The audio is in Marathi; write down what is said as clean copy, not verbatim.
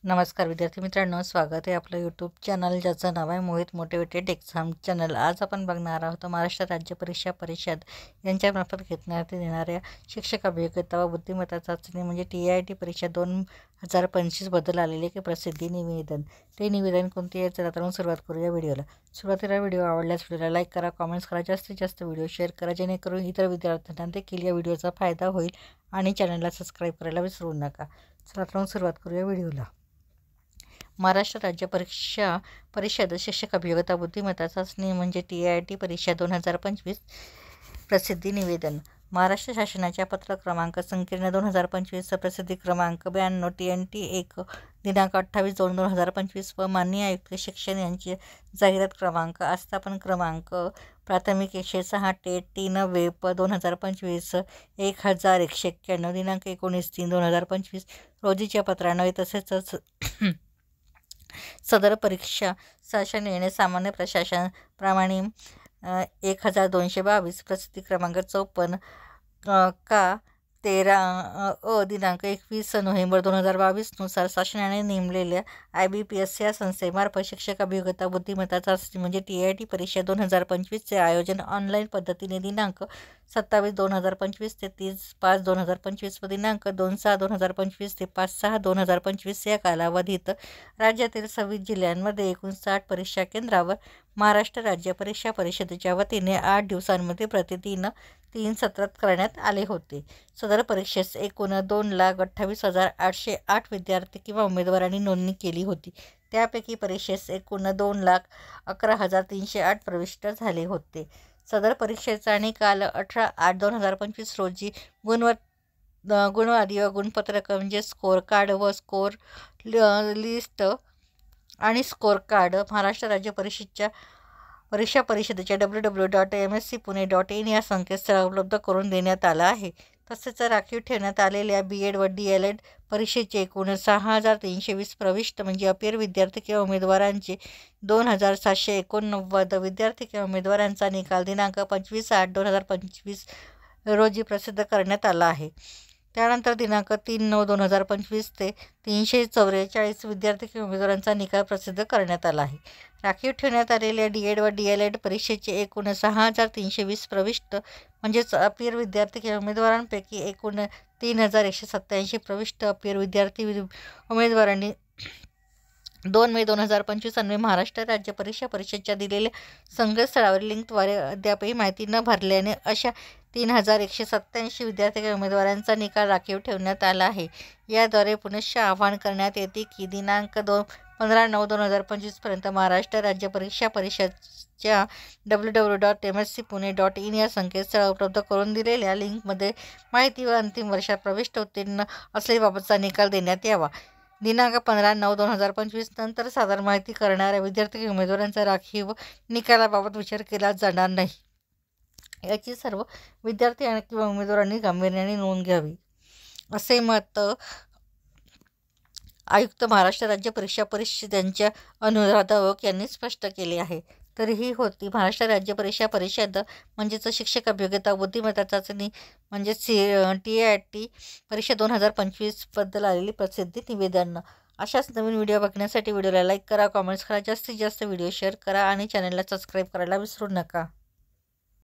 नमस्कार विद्यार्थी मित्रांनो, स्वागत आहे आपलं यूट्यूब चॅनल ज्याचं नाव आहे मोहित मोटिवेटेड एक्झाम चॅनल। आज आपण बघणार आहोत महाराष्ट्र राज्य परीक्षा परिषद यांच्यामार्फत घेण्यात येणाऱ्या शिक्षक अभियोग्यता व बुद्धिमत्ता चाचणी म्हणजे TIT परीक्षा 2025 बद्दल आलेले की प्रसिद्धी निवेदन। ते निवेदन कोणते आहे चला तर सुरुवात करूया व्हिडिओला। सुरुवातीला व्हिडिओ आवडल्यास व्हिडिओला लाईक करा, कमेंट्स करा, जास्तीत जास्त व्हिडिओ शेअर करा जेणेकरून इतर विद्यार्थ्यांना देखील या व्हिडिओचा फायदा होईल आणि चॅनलला सबस्क्राईब करायला विसरू नका। चला तर सुरुवात करूया व्हिडिओला। महाराष्ट्र राज्य परीक्षा परिषद शिक्षक अभियोग्यता बुद्धिमत्ता चाचणी म्हणजे TIT परीक्षा 2025 प्रसिद्धी निवेदन। महाराष्ट्र शासनाच्या पत्र क्रमांक संकीर्ण 2025 प्रसिद्धी क्रमांक 92 TNT 1 दिनांक 28/2/2025 व माननीय आयुक्त शिक्षण यांचे जाहिरात क्रमांक आस्थापन क्रमांक प्राथमिक 106 टेट 3 वेप 2025 1191 दिनांक 19/3/2025 रोजीच्या पत्रान्वये तसेच सदर परीक्षा शासन निर्णय सामान्य प्रशासन प्रमाणे 1222 प्रसिद्धी क्रमांक 54 का 13 दिनांक 21 नोव्हेंबर 2022 नुसार शासनाने नेमलेल्या IBPS या संस्थेमार्फत शिक्षक अभियोग्यता बुद्धिमत्ता चाचणी म्हणजे TIT परीक्षा 2025 चे आयोजन ऑनलाईन पद्धतीने दिनांक 27/2/2025 ते 30/5/2025 व दिनांक 2/6/2025 ते 5/6/2025 या कालावधीत राज्यातील 26 जिल्ह्यांमध्ये एकूण 60 परीक्षा केंद्रावर महाराष्ट्र राज्य परीक्षा परिषदेच्या वतीने 8 दिवसांमध्ये प्रतिदिन 3 सत्रात करण्यात आले होते। सदर परीक्षेस एकूण 2,28,808 विद्यार्थी किंवा उमेदवारांनी नोंदणी केली होती। त्यापैकी परीक्षेस एकूण 2,11,308 प्रविष्ट झाले होते। सदर परीक्षेचा निकाल 18/8/2025 रोजी गुणवादी व गुणपत्रक म्हणजे स्कोर कार्ड व स्कोर लिस्ट आणि स्कोर कार्ड महाराष्ट्र राज्य परीक्षा परिषदेच्या www.mscpune.in या संकेतस्थळावर उपलब्ध करून देण्यात आला आहे। तसेच राखीव ठेवण्यात आलेल्या BEd व DLED परीक्षेचे एकूण 6,320 प्रविष्ट म्हणजे अपेर विद्यार्थी किंवा उमेदवारांचे 2,789 विद्यार्थी किंवा उमेदवारांचा निकाल दिनांक 25/8/2025 रोजी प्रसिद्ध करण्यात आला आहे। त्यानंतर दिनांक 3/9/2025 ते 344 विद्यार्थी किंवा उमेदवारांचा निकाल प्रसिद्ध करण्यात आला आहे। राखीव ठेवण्यात आलेल्या DEd व DLED परीक्षेचे एकूण 6,320 प्रविष्ट म्हणजेच अपेर विद्यार्थी किंवा उमेदवारांपैकी एकूण 3,187 प्रविष्ट अपेर विद्यार्थी उमेदवारांनी 2 मे 2025 अन्वये महाराष्ट्र राज्य परीक्षा परिषदेच्या दिलेल्या संकेतस्थळावरील लिंकद्वारे अद्यापही माहिती न भरल्याने अशा 3,187 विद्यार्थी किंवा उमेदवारांचा निकाल राखीव ठेवण्यात आला आहे। याद्वारे पुनश्च आवाहन करण्यात येते की दिनांक 15/9/2025 पर्यंत महाराष्ट्र राज्य परीक्षा परिषदच्या www.mscpune.in या संकेतस्थळावर उपलब्ध करून दिलेल्या लिंकमध्ये माहिती व अंतिम वर्षात प्रविष्ट उत्तीर्ण असलेबाबतचा निकाल देण्यात यावा। दिनांक 15/9/2025 नंतर सादर माहिती करणाऱ्या विद्यार्थी किंवा उमेदवारांचा राखीव निकालाबाबत विचार केला जाणार नाही, याची सर्व विद्यार्थी किंवा उमेदवारांनी गांभीर्याने नोंद घ्यावी, असे मत आयुक्त महाराष्ट्र राज्य परीक्षा परिषदांच्या अनुराधा ओक यांनी स्पष्ट केले आहे। तर ही होती महाराष्ट्र राज्य परीक्षा परिषद म्हणजेच शिक्षक अभियोग्यता बुद्धिमत्ता चाचणी म्हणजे TIT परीक्षा 2025 बद्दल आलेली प्रसिद्धी निवेदन। अशाच नवीन व्हिडिओ बघण्यासाठी व्हिडिओला लाईक करा, कमेंट्स करा, जास्तीत जास्त व्हिडिओ शेअर करा आणि चॅनलला सबस्क्राईब करायला विसरू नका।